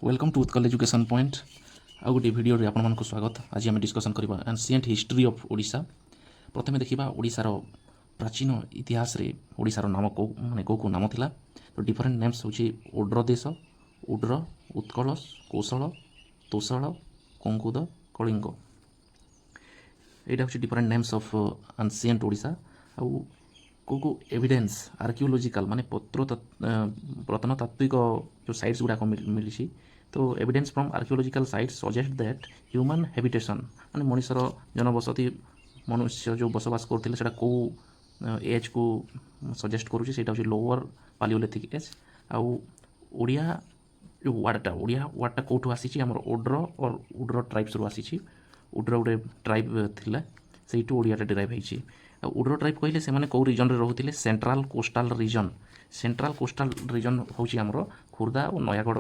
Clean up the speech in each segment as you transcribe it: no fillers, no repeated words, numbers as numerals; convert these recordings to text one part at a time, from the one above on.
Welcome to Utkal education point आ गोटे video रे आपन स्वागत। आज आम डिस्कसन करबा एंशिएंट हिस्ट्री ऑफ ओडिशा। प्रथमे देखिबा ओडिशार प्राचीन इतिहास रे ओडिशार नाम को माने को नाम थिला। तो डिफरेंट नेम्स होची ओड्र देश, उड्र, उत्कल, कोशल, तोशाल, कंगोदा, कलिंग। एटा होची different names of ancient Odisha. आउ को एविडेंस आर्कियोलॉजिकल माने प्रत्नतात्विक जो साइट्स गुड़ा मिली। तो evidence from archaeological sites suggest that human habitation माने मनुष्यर जनबसति मनुष्य जो बसवास करथिले सेटा को एज को सजेस्ट करूची। सेटा होची लोअर पालियोलिथिक एज। आउ ओडिया जो वर्डटा कोठु आसीची हमर ओड्र और उड्र ट्राइब्स रो आसीची। उड्र गोटे ट्राइब थिला सेइटु ओडियाटा डिराइव होईची। उड्र ट्राइब कहले से माने को रीजन रे रहउथिले central coastal region. Central coastal region होची हमरो खुर्दा और नयागढ़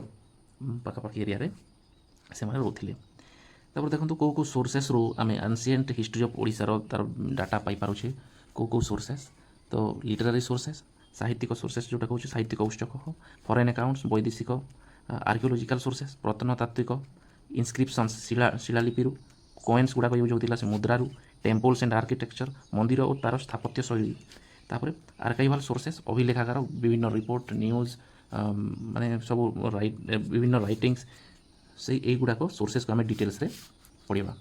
पाखापाखि एरिया रे से माने रहउथिले। तापर देखंतु को सोर्सेस रो आमे एंशिएंट हिस्ट्री ऑफ ओडिशा रो तार डाटा पाई पारुछे। को सोर्सेस तो लिटरेरी सोर्सेस, साहित्यिक सोर्सेस जोटा कहउछ साहित्यिक उच्चक, फॉरेन अकाउंट्स वैदेशिक, आर्कियोलॉजिकल सोर्सेस प्रत्नतात्विक, इंस्क्रिप्शंस शिलालिपि रु, कॉइन्स गुडा यूज होतिला से मुद्रा रु, टेम्पल्स एंड आर्किटेक्चर मंदिर और तार स्थापत्य शैली। तापर आर्काइवल सोर्सेस अभिलेखागार विभिन्न रिपोर्ट न्यूज माने सब विभिन्न राइटिंग्स से यही गुड़ाक सोर्सेस को आम डिटेल्स रे पढ़ा।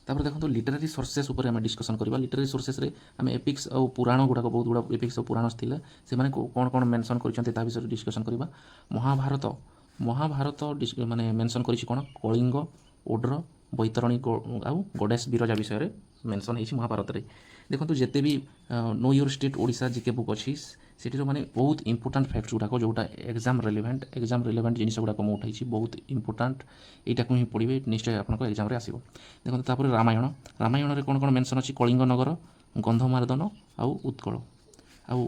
तापर देखो लिटरेरी सोर्सेस उपर आम डिस्कसन करबा। लिटरेरी सोर्सेस रे आम एपिक्स और पुराण गुड़ाक बहुत गुड़ा एपिक्स और पुराण थिले से माने कौन कौन मेंशन करछन्ते ता विषय डिस्कसन करबा। महाभारत माने मेंशन करिछि कोन कलिंग, ओड्र, बैतरणी आउ गोडेस बिरजा विषय रे मेंशन होइछि महाभारत रे। देखो जिते भी know your state Odisha GK book अच्छी से माने बहुत इंपोर्टाट फैक्ट्स गुड़ाक जोटा एग्जाम रिलेवेंट जिनिस गुड़ाक मैं उठाई बहुत इंपोर्टाट यहाँ को ही पढ़े निश्चय आप एग्जाम आसो। देखो तापर रामायण रे कौन कौन मेंशन अच्छी कलिंग नगर, गंधमार्दन आउ उत्कल आउ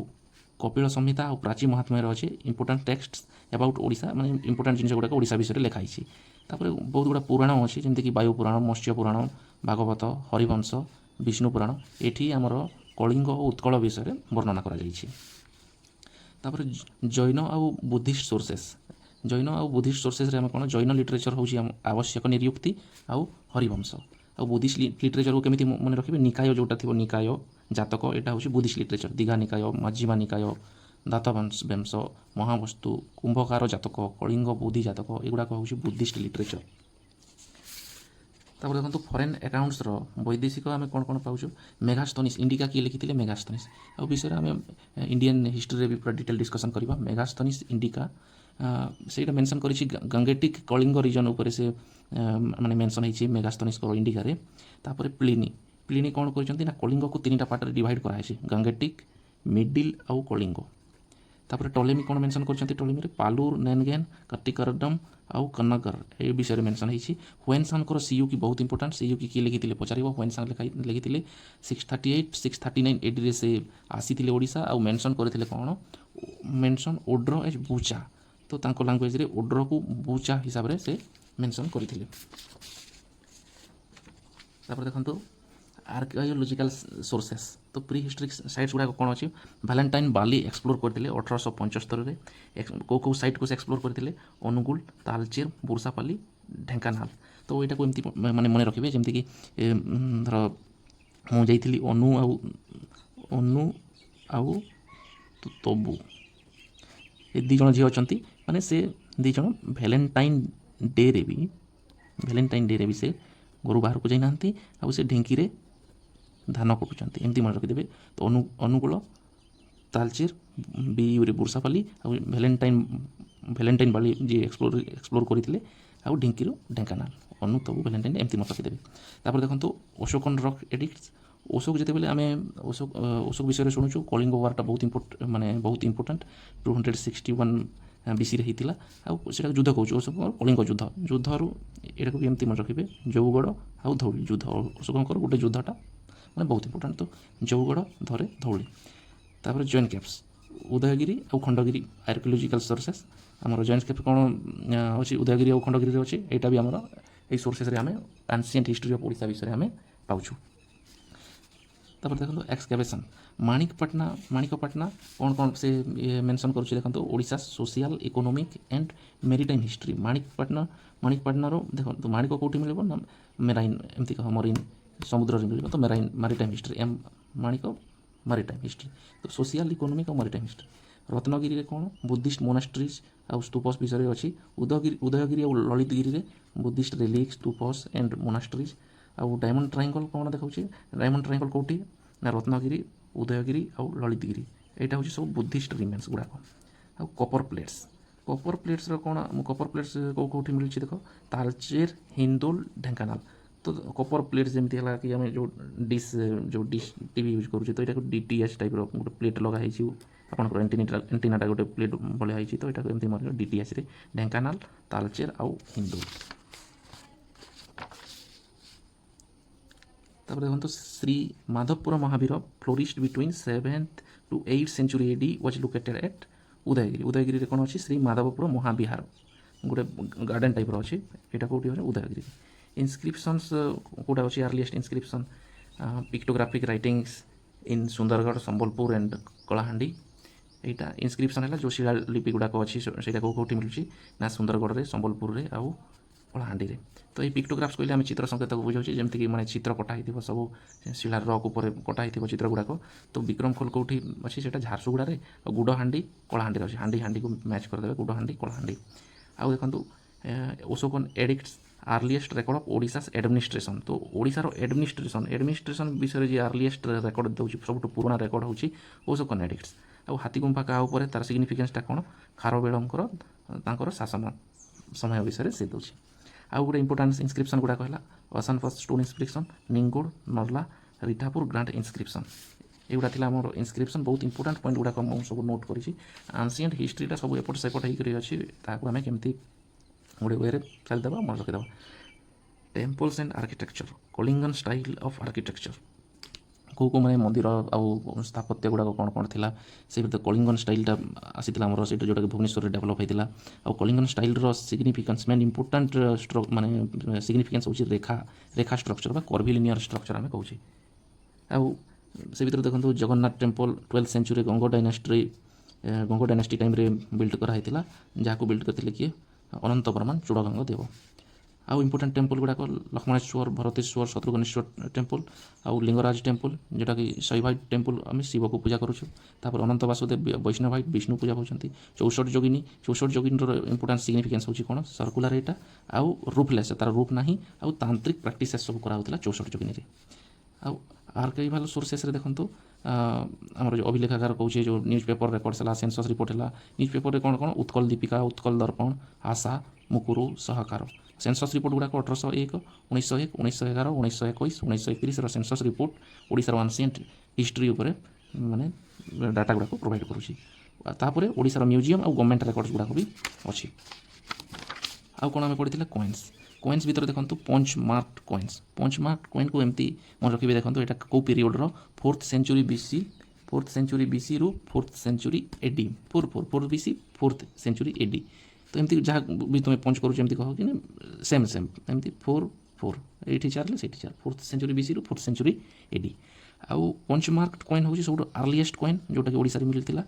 कपिल संहिता और प्राची महात्म्य अच्छे इंपोर्टाट टेक्स्ट अबाउट ओडिशा माने इंपोर्टाट जिनिस गुड़ाक ओडिशा विषय लिखाई। तापर बहुत गुड़ा पुराण अच्छी जमीक वायु पुराण, मत्स्य पुराण, भागवत, हरिवंश, विष्णु पुराण एठी आमर कलिंग और उत्कल विषय वर्णना करा जाइछि। तापर जैन आउ बुद्धिस्ट सोर्सेस रे हम कोन जैन लिटरेचर होछि आवश्यक निरुक्ति आउ हरिवंश आउ बुद्धिस्ट लिटरेचर को केमिति मन रखिबे निकाय जोटा थिबो निकाय जातक एटा होछि बुद्धिस्ट लिटरेचर। दीघा निकाय, मज्जिमा निकाय, दातवंश वंश, महावस्तु, कुंभकार जातक, कलिंग बुद्धि जातक एगुड़ाक होछि बुद्धिस्ट लिटरेचर। तापर देखो फॉरेन अकाउंट्स रो वैदेशिक आम कौन कौन पाऊँ मेगास्थनीस इंडिका किए लिखी मेगास्थनीस आ विषय आम इंडियन हिस्ट्री रे भी पूरा डिटेल डिस्कसन करबा। मेगास्थनीस इंडिका सेटा मेंशन करिछि गंगेटिक कलिंग रीजन ऊपर से माने मेंशन होइछि मेगास्थनीस को इंडिका रे। तापर प्लिनी कौन करछन्ती ना कलिंग को तीनटा पार्ट रे डिवाइड करा है गंगेटिक, मिडिल आउ कलिंग। तापर टोलेमी कौन मेंशन करछन्ती टोलेमी रे पालुर, नेनगेन, कट्टिकरडम आउ कन्नगर ए विषय में मेंशन होइछि। हुएनसांग को सीयू की बहुत इंपोर्टेंट सीयू की लिखिथिले पचारिबो। हुएनसांग लिखिथिले 638 639 एडी रे से आसीथिले ओडिशा आउ मेंशन करथिले कोन मेंशन ओड्र एज बुचा। तो तांको लैंग्वेज रे ओड्र को बुचा हिसाब रे से मेंशन करथिले। तापर देखंतु आर्कियोलॉजिकल सोर्सेस तो प्री हिस्टोरिक साइट्स गुड़ा कौन अच्छी वैलेंटाइन बाली एक्सप्लोर करते 1875 रे को साइट को से एक्सप्लोर करते अनुगुल, तालचेर, बुरसापाली, ढेंकानाल। तो यहाँ को एमती माने मन रखिए जमीक कि धर मुझे अनु आउ तबु ये दी जन झी अच्छा माने से दी जन वैलेंटाइन डे रे भी से घर बाहर को जाना आउ से ढेंकी रे धान कटुचंती एमती मन रखिदेवे। तो अनुकूल, तालचेर, बीयूरे बुरसापाली आ वैलेंटाइन बाली जी एक्सप्लोर करते आउ ढिंकीरू ढेंकानाल अनु तबु वैलेंटाइन एमती मन रखिदेवे। तापर देखो अशोकन रॉक एडिक्ट्स अशोक जिते बेले आम अशोक विषय शुणुचु कलिंग वारटा बहुत इंपोर्टाट 261 बीसी होता आटा युद्ध कौच अशोक कलिंग युद्धरू यहाँ को भी एमती मन रखिए जौगढ़ आउ धौली युद्ध अशोकंकर गोटे युद्धटा माने बहुत इंपोर्टाट। तो जौगढ़, धरे, धौली। तापर जैन कैप्स उदयगिरी आउ खंडगिरी आर्कियोलॉजिकल सोर्सेस आमर जैन कैप्स कौन अच्छी उदयगिरी और खंडगिरी अच्छे यहाँ भी आमर ये सोर्सेस आम एंशिएंट हिस्ट्री ऑफ ओडिशा विषय आम पाऊँ। देखो एक्सकेवेशन माणिकपाटना कौन से मेंशन करुचे देखो Odisha social economic and maritime history माणिकपाटनार देखो माणिक कौटी मिल ना मेराइन एमती कह मरीन समुद्र मिल तो मेराइन मारीटाइम हिस्ट्री एम माणिक मारीटाइम हिस्ट्री तो सोशल इकोनॉमिक और मारीटाइम हिस्ट्री रत्नगिरी कौन बुद्धिस्ट मोनास्ट्रीज आउ स्तूपस विषय अच्छी उदयगिरी और Lalitgiri Buddhist relics stupas and monasteries आउ डायमंड ट्रायंगल कौन देखा डायमंड ट्रायंगल कौटी ना रत्नगिरी उदयगिरी और ललितगिरी यहाँ हूँ सब बुद्धिस्ट रिमेन्स गुड़ाक आउ कपर प्लेट्स कौन कपर प्लेट्स कौटी मिलूँ देख तालचेर हिंदोल ढेंकानाल तो कपर प्लेट्स जमी है कि आम जो डिश टीवी यूज करुचे तो यहाँ डीटीएच टाइप गोटे प्लेट लगाई आपंकर एंटीनाटा गोटे प्लेट भाई तो यहाँ एमती मर डीटीएच रे ढेंकानाल तालचेर आउ हिंदोल तापर देखो Shri Madhavpur Mahavir flourished between 7th to 8th century AD was located at Udayagiri कौन अच्छी श्री माधवपुर महाविहार गोटे गार्डन टाइप अच्छी यहाँ कौटी उदयगिरी इनस्क्रिप्शंस कौटा अच्छी earliest inscription pictographic writings in Sundargarh Sambalpur and Kalahandi यहाँ इनस्क्रिप्शन है जो शिलालिपि गुड़ाक अच्छी से कौटी मिलूँ ना सुंदरगढ़ में संबलपुर में आउ कलाहांडी तो ये पिक्टोग्राफ्स कहले आम चित्र संकेत को बुझाऊँ जमीक मैंने चित्र कटाई सब शिला रक उपर कटाई चित्र गुड़ाक तो विक्रमखोल कौटी अच्छी से झारसुगुड़ा और गुड़हांडी कलाहांडी अच्छी हांडी को मैच करदे गुड़हांडी कलाहांडी आउ देखो Ashokan edicts earliest record of Odisha's administration तो ओडिशार एडमिनिस्ट्रेशन विषय जो आर्लीएस्ट रेकर्ड दूसरी सब पुराना रेकर्ड हूँ ओसोकन एडिक्ट्स आउ हाथीगुंफा क्या उपर तार सिग्निफिकेंसटा कौन खारवेलंकर शासन समय विषय से दूसरी आउ गोटे इंपोर्टान्स इनस्क्रिप्शन गुड़ाक है असान फर्स्ट स्टोन इनस्क्रिप्शन निंगोड़ नर्ला रिठापुर ग्रांड इनस्क्रिप्शन एगुड़ा थी आम इनस्क्रिप्शन बहुत इंपोर्टाट पॉइंट गुड़ाक मुझे सब नोट करी आंसिएंट हिस्ट्रीटा सब एपट सेपट होकर अच्छी आम केमती गोटे वे चलदेवा मन रखीद temples and architecture Kalingan style of architecture कौ मैंने मंदिर आउ स्थापत्य गुड़ाक कौन कौन थी से भर कलिंगन स्टाइलटा आसीला आमर से जोटा कि भुवनेश्वर डेभलप होता आउ Kalingan style significance main important माने सिग्निफिकेंस हूँ रेखा स्ट्रक्चर कर्भिलिनियर स्ट्रक्चर आम कहूँ आउ से भर देखो Jagannath temple 12th century Ganga dynasty time build कराई जहाँ बिल्ड करते किए अनंत बर्मान चूड़गंग देव आउ इंपोर्टाट टेम्पल गुड़ाक लक्ष्मणेश्वर भरतेश्वर शत्रुघ्नेश्वर टेम्पल आउ लिंगराज टेम्पल जोटा कि शैवाइट टेम्पल आम शिव को पूजा करुँ अनंत वासुदेव वैष्णवाइट विष्णु पूजा होती 64 जोगिनी इंपोर्टाट सिग्निफिकेंस होची कौन सर्कुलर एटा आउ रूफलेस तार रूफ ना आउ तांत्रिक प्रैक्टिस सब कराला 64 जोगिनी आउ आर्काइवाल सोर्सेस देखो आमर जो अभिलेखागार कौचे जो न्यूज पेपर रेकर्ड्स है सेंसस रिपोर्ट है न्यूज पेपर कौन कौन उत्कल दीपिका उत्कल दर्पण आशा मुकुरु सहकार सेंसस रिपोर्ट गुड़ाक 1801 1901 1911 1921 1931 सेंसस रिपोर्ट ओडिशार एंशिएंट हिस्ट्री उपरे माने डाटा गुड़ाक प्रोवाइड करुँची तापर ओडिशार म्यूजियम और गवर्नमेंट रेकर्ड्स गुड़ाक भी अच्छी आउ कौन आम पढ़ी कॉइन्स भीतर देखो पंच मार्क कॉइन को एमती मन रखिए देखो यहाँ कौ पीरियड्र 4th सेंचुरी बीसी रु 4th century AD 4 BC 4th century AD तो एमती जहाँ भी तुम्हें पंच करुच कह कि सेम एमती 4 ये 4 से 4th सेंचुरी बीसी रु 4th सेंचुरी एडी आउ पंच मार्क कॉइन हूँ सब अर्लीएस्ट कॉइन जोटा कि ओडिशा मिलता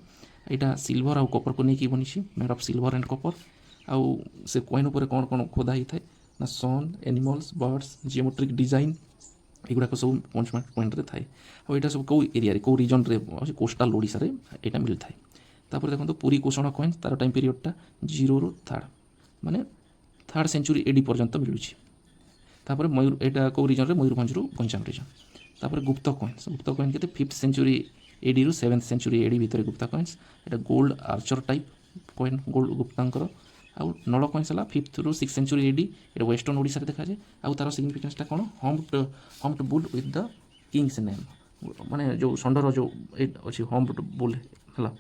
यहाँ सिल्वर आउ कपर को लेकिन बनी made of silver and Kapoor आउ से कॉइन उपर कौन कौन खोदा होता है ना सन एनिमल्स बर्ड्स जियोमेट्रिक डिजाइन एगुड़ाक सब पंच मार्क पॉइंट रे थाए और यहाँ सब कौ एरिया कौ रिजन रे कोस्टाल ओडिशा रे यहाँ मिलता है तापर देखो पुरी कोषण कॉइन तार टाइम पीरियडटा 0 ରୁ 3rd माने 3rd सेंचुरी एडी पर्यंत मिलूँ तापर मयूर यहाँ कौ रिजन रे मयूरभंज रु गंजाम रिजन तापर गुप्त कॉइन के 5th सेंचुरी एडी रु 7th सेंचुरी एडी भितर गुप्ता कॉइन्स यहाँ gold archer type coin gold गुप्तांकर आउ नल कॉइन्स है 5th ରୁ 6th सेंचुरी एडी ये वेस्टर्न ओडिशा देखा जाए आउ तार सिग्निफिकेंसटा कौन humped bull with the king's name माने जो षंडर जो अच्छी हम्प्ड बुल है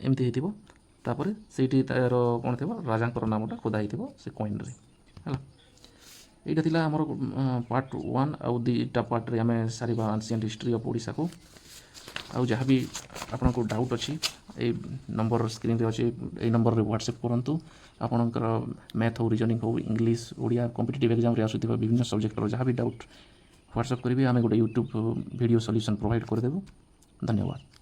एमती होपर से तार कौन थी राजा नामटा खोदा हो से कॉइन रे है यहाँ थी आमर पार्ट 1 आउ 2टा पार्ट रे आम सारिबा एंशिएंट हिस्ट्री ऑफ ओडिशा को आउ जहाँ भी आपको डाउट अच्छी ये नंबर स्क्रीन रे अच्छी ये नंबर रे व्हाट्सएप करूँ आपणकर मैथ हो रीजनिंग हो इंग्लीश ओडिया कॉम्पिटिटिव एग्जाम रे आसुथिबा विभिन्न सब्जेक्टर जहाँ भी डाउट ହ୍ୱାଟ୍ସଆପ୍ କରିବେ, ଆମେ ଗୋଟେ ୟୁଟ୍ୟୁବ୍ ଭିଡ଼ିଓ ସଲ୍ୟୁସନ୍ ପ୍ରୋଭାଇଡ଼ କରିଦେବୁ। ଧନ୍ୟବାଦ।